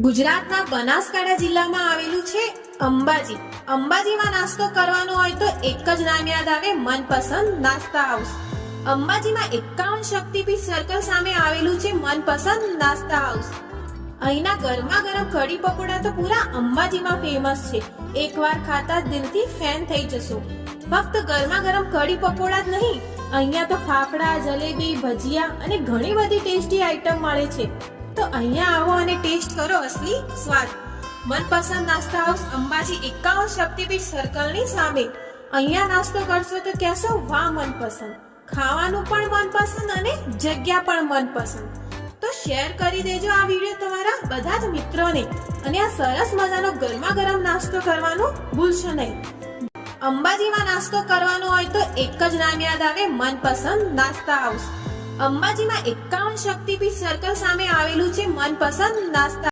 ગુજરાતના બનાસકાંઠા જિલ્લામાં આવેલું છે અંબાજી. અંબાજીમાં નાસ્તો કરવાનો હોય તો એક જ નામ યાદ આવે, મનપસંદ નાસ્તા હાઉસ. અંબાજીમાં 51 શક્તિપીઠ સર્કલ સામે આવેલું છે મનપસંદ નાસ્તા હાઉસ. અહીંના ગરમા ગરમ કઢી પકોડા તો પૂરા અંબાજીમાં ફેમસ છે. એકવાર ખાતા જ દિલથી ફેન થઈ જશો. ફક્ત ગરમા ગરમ કઢી પકોડા જ નહીં, અહીંયા તો ફાફડા, જલેબી, ભજીયા અને ઘણી બધી ટેસ્ટી આઈટમ મળે છે. તો અહીંયા આવો અને ટેસ્ટ કરો અસલી સ્વાદ. મનપસંદ નાસ્તા હાઉસ અંબાજી 51 શક્તિપીઠ સર્કલની સામે. અહીંયા નાસ્તો કરશો તો કહેશો વાહ મનપસંદ. ખાવાનું પણ મનપસંદ અને જગ્યા પણ મનપસંદ. તો શેર કરી દેજો આ વિડીયો તમારા બધા જ મિત્રોને અને આ સરસ મજાનો ગરમા ગરમ નાસ્તો કરવાનું ભૂલશો નહીં. અંબાજીમાં નાસ્તો કરવાનો હોય તો એક જ નામ યાદ આવે, મનપસંદ નાસ્તા હાઉસ. અંબાજીમાં 51 શક્તિપીઠ સર્કલ સામે આવેલું છે મનપસંદ નાસ્તા